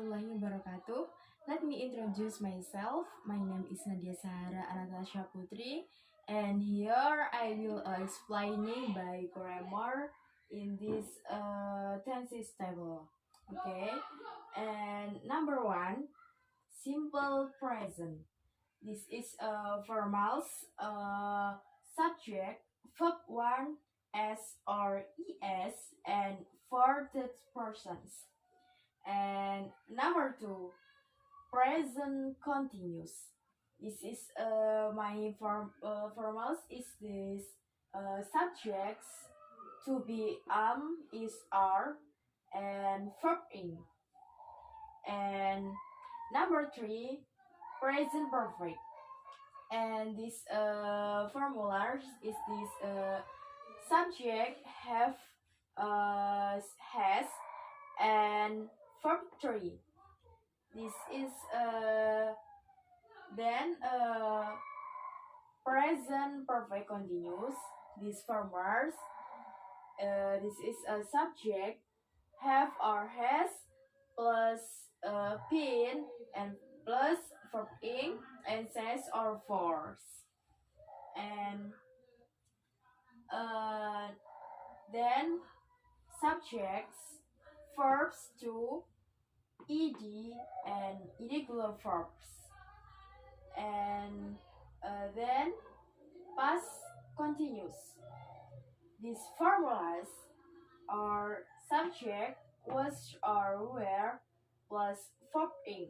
warahmatullahi wabarakatuh. Let me introduce myself. My name is Nadia Sahara Anastasia Putri, and here I will explaining by grammar in this tenses table. Okay, and number one, simple present. This is a formals subject verb one s or es and for third persons. And number two, present continuous. This is my formals is this subjects to be is are and verb in. And number three, present perfect. And this formulas is this subject have has and verb three. This is then present perfect continuous. This formulas this is a subject have or has plus been and plus verb in and says or force. And then subjects verbs to ed and irregular verbs. And then past continuous. These formulas are subject was or were plus verb in.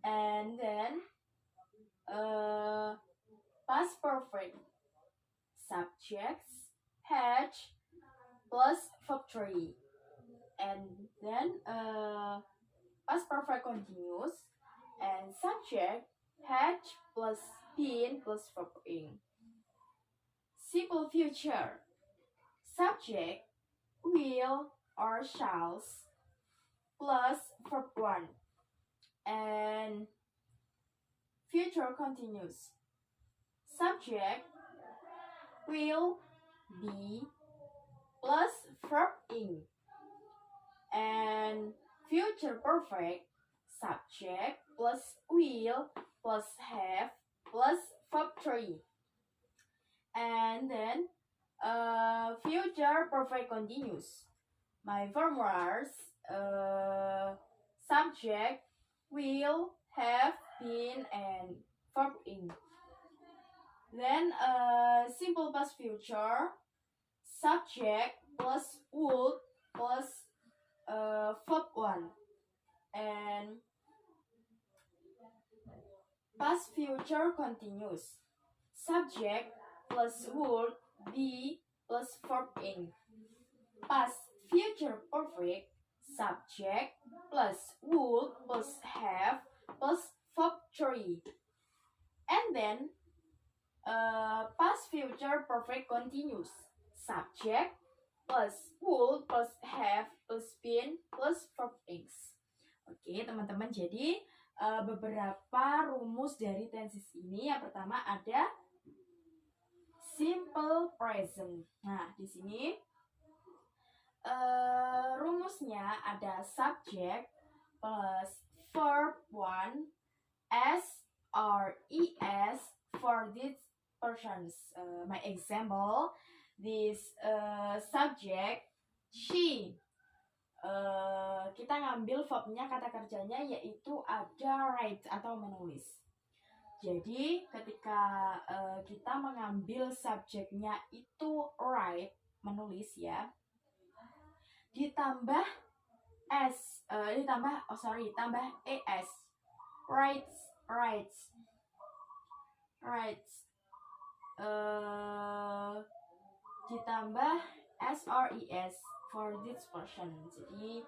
And then past perfect, subjects had plus verb 3. And then past perfect continuous and subject had plus been plus verb in. Simple future, subject will or shall plus verb 1. And future continuous, subject will be plus verb in. And future perfect, subject plus will plus have plus verb 3. And then future perfect continuous. My formulas subject will have been and verb in. Then simple past future, subject plus would plus verb 1. And past future continuous, subject plus would be plus verb in. Past future perfect, subject plus would plus have plus verb 3. And then past future perfect continuous, subject plus would plus have plus been plus verb ings. Oke teman-teman, jadi beberapa rumus dari tenses ini. Yang pertama ada simple present. Nah di sini rumusnya ada subject plus verb 1 s or es for these persons. My example, this subject she. Kita ngambil verbnya, kata kerjanya yaitu ada write atau menulis. Jadi ketika kita mengambil subjeknya itu write, menulis ya, ditambah tambah es, writes ditambah SRES for this person. Jadi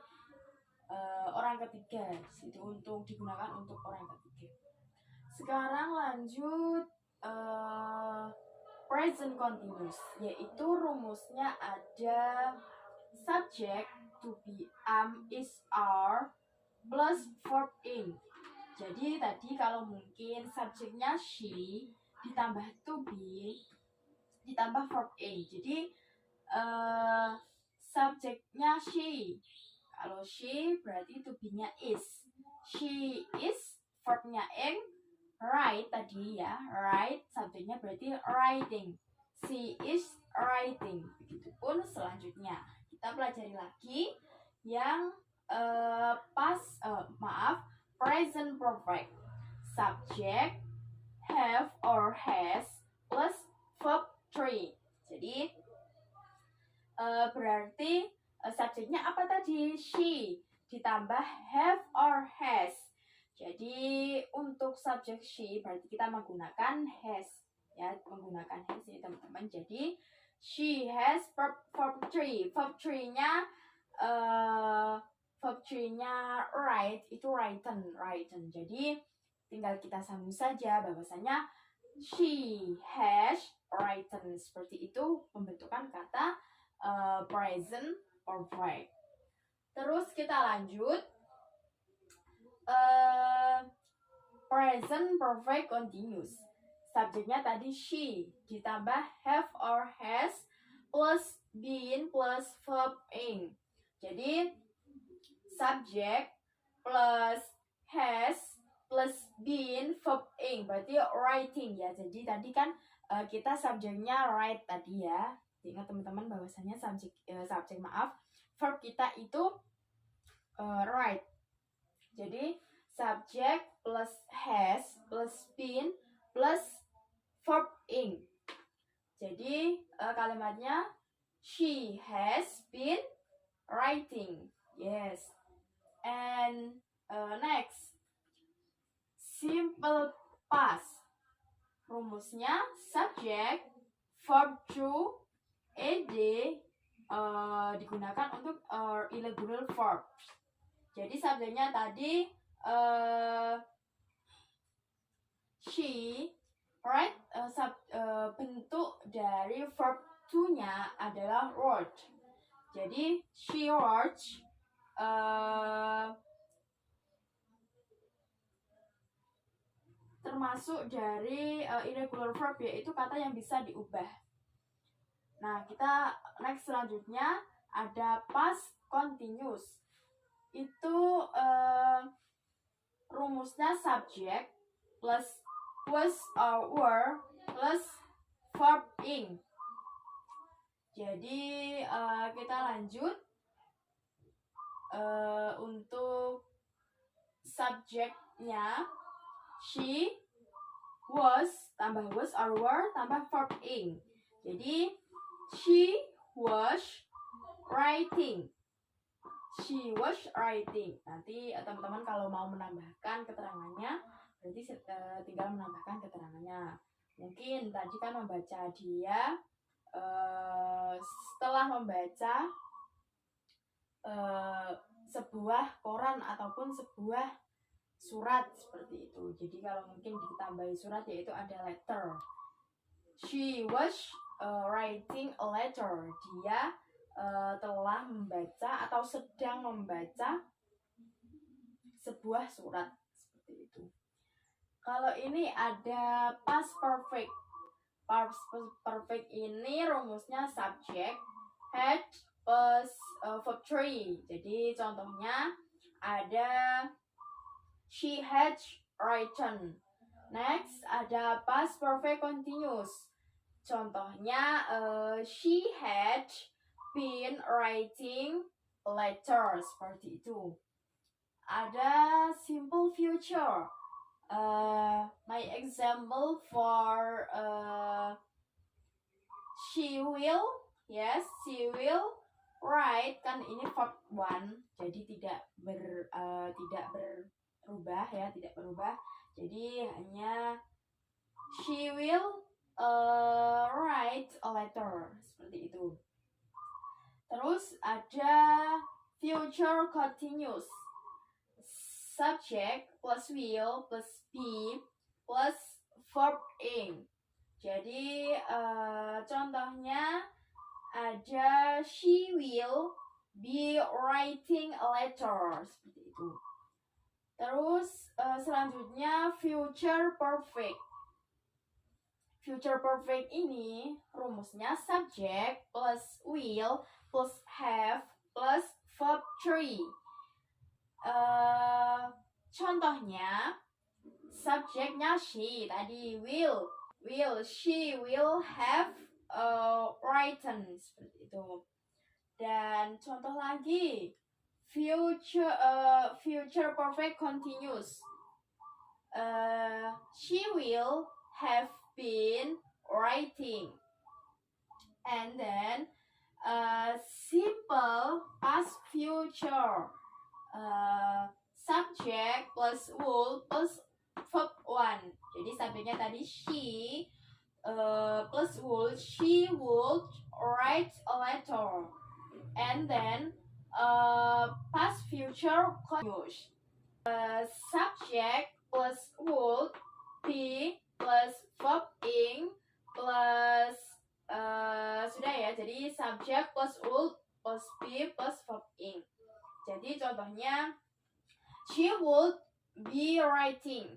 orang ketiga itu untuk digunakan untuk orang ketiga. Sekarang lanjut present continuous, yaitu rumusnya ada subject to be is are plus verb in. Jadi tadi kalau mungkin subjeknya she ditambah to be ditambah verb in. Jadi subjeknya she Kalau she berarti to be-nya is. She is, verb-nya ing, write tadi ya, write, subjeknya berarti writing. She is writing. Begitupun selanjutnya. Kita pelajari lagi yang present perfect. Subject have or has plus verb 3. Jadi berarti subjeknya apa tadi? She ditambah have or has. Jadi untuk subjek she berarti kita menggunakan has ya, menggunakan has ini teman-teman. Jadi she has verb 3. Verb 3-nya write itu written. Jadi tinggal kita sambung saja bahwasanya she has written. Seperti itu pembentukan kata present perfect. Terus kita lanjut present perfect continuous. Subjeknya tadi she ditambah have or has plus been plus verb ing. Jadi subject plus has plus been verb ing berarti writing ya. Jadi tadi kan kita subjeknya write tadi ya. Ingat teman-teman bahwasanya verb kita itu write. Jadi subject plus has plus been plus verb ing. Jadi kalimatnya she has been writing. Yes. And next, simple past. Rumusnya subject verb to ed digunakan untuk irregular verbs. Jadi subjeknya tadi she, right? Bentuk dari verb to-nya adalah wrote. Jadi she wrote termasuk dari irregular verb, yaitu kata yang bisa diubah. Nah, kita next selanjutnya ada past continuous. Itu rumusnya subject plus was or were plus verb ing. Jadi kita lanjut untuk subjeknya she, was, tambah was or were, tambah verb ing. Jadi she was writing. She was writing. Nanti teman-teman kalau mau menambahkan keterangannya, berarti tinggal menambahkan keterangannya. Mungkin tadi kan membaca dia, setelah membaca sebuah koran ataupun sebuah surat seperti itu. Jadi kalau mungkin ditambahi surat yaitu ada letter. She was writing a letter. Dia telah membaca atau sedang membaca sebuah surat seperti itu. Kalau ini ada past perfect. Past perfect ini rumusnya subject had plus verb 3. Jadi contohnya ada she had written. Next ada past perfect continuous. Contohnya she had been writing letters, seperti itu. Ada simple future. My example for she will, yes, she will write, kan ini verb 1, jadi tidak berubah ya, tidak berubah. Jadi hanya she will write a letter, seperti itu. Terus ada future continuous. Subject plus will plus be plus verb ing. Jadi contohnya ada she will be writing a letter, seperti itu. Terus selanjutnya future perfect. Future perfect ini rumusnya subject plus will plus have plus verb 3. Contohnya, subjeknya she tadi will, she will have written, seperti itu. Dan contoh lagi, future perfect continuous. She will have been writing. And then simple past future, subject plus would plus verb 1. Jadi subjeknya tadi she, plus would, she would write a letter. And then past future continuous, subject plus would, be plus verb ing plus sudah ya, jadi subject plus would plus be plus verb ing. Jadi contohnya, she would be writing.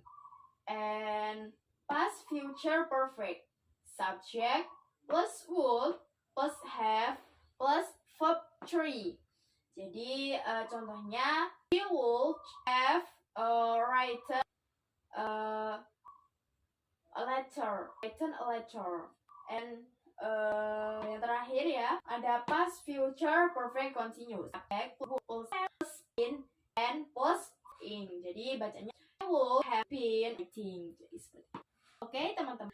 And past future perfect, subject plus would plus have plus verb 3. Jadi contohnya, she would have written a letter. And yang terakhir ya, ada past future perfect continuous, subject plus been and plus ing. Jadi bacanya would have been writing. Jadi seperti itu. Oke teman-teman,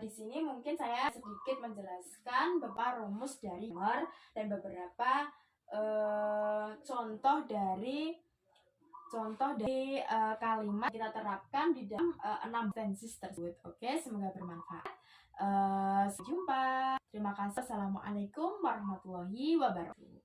di sini mungkin saya sedikit menjelaskan beberapa rumus dari grammar dan beberapa contoh dari kalimat kita terapkan di dalam 6 sentences tersebut. Oke, semoga bermanfaat. Sampai jumpa. Terima kasih. Assalamualaikum warahmatullahi wabarakatuh.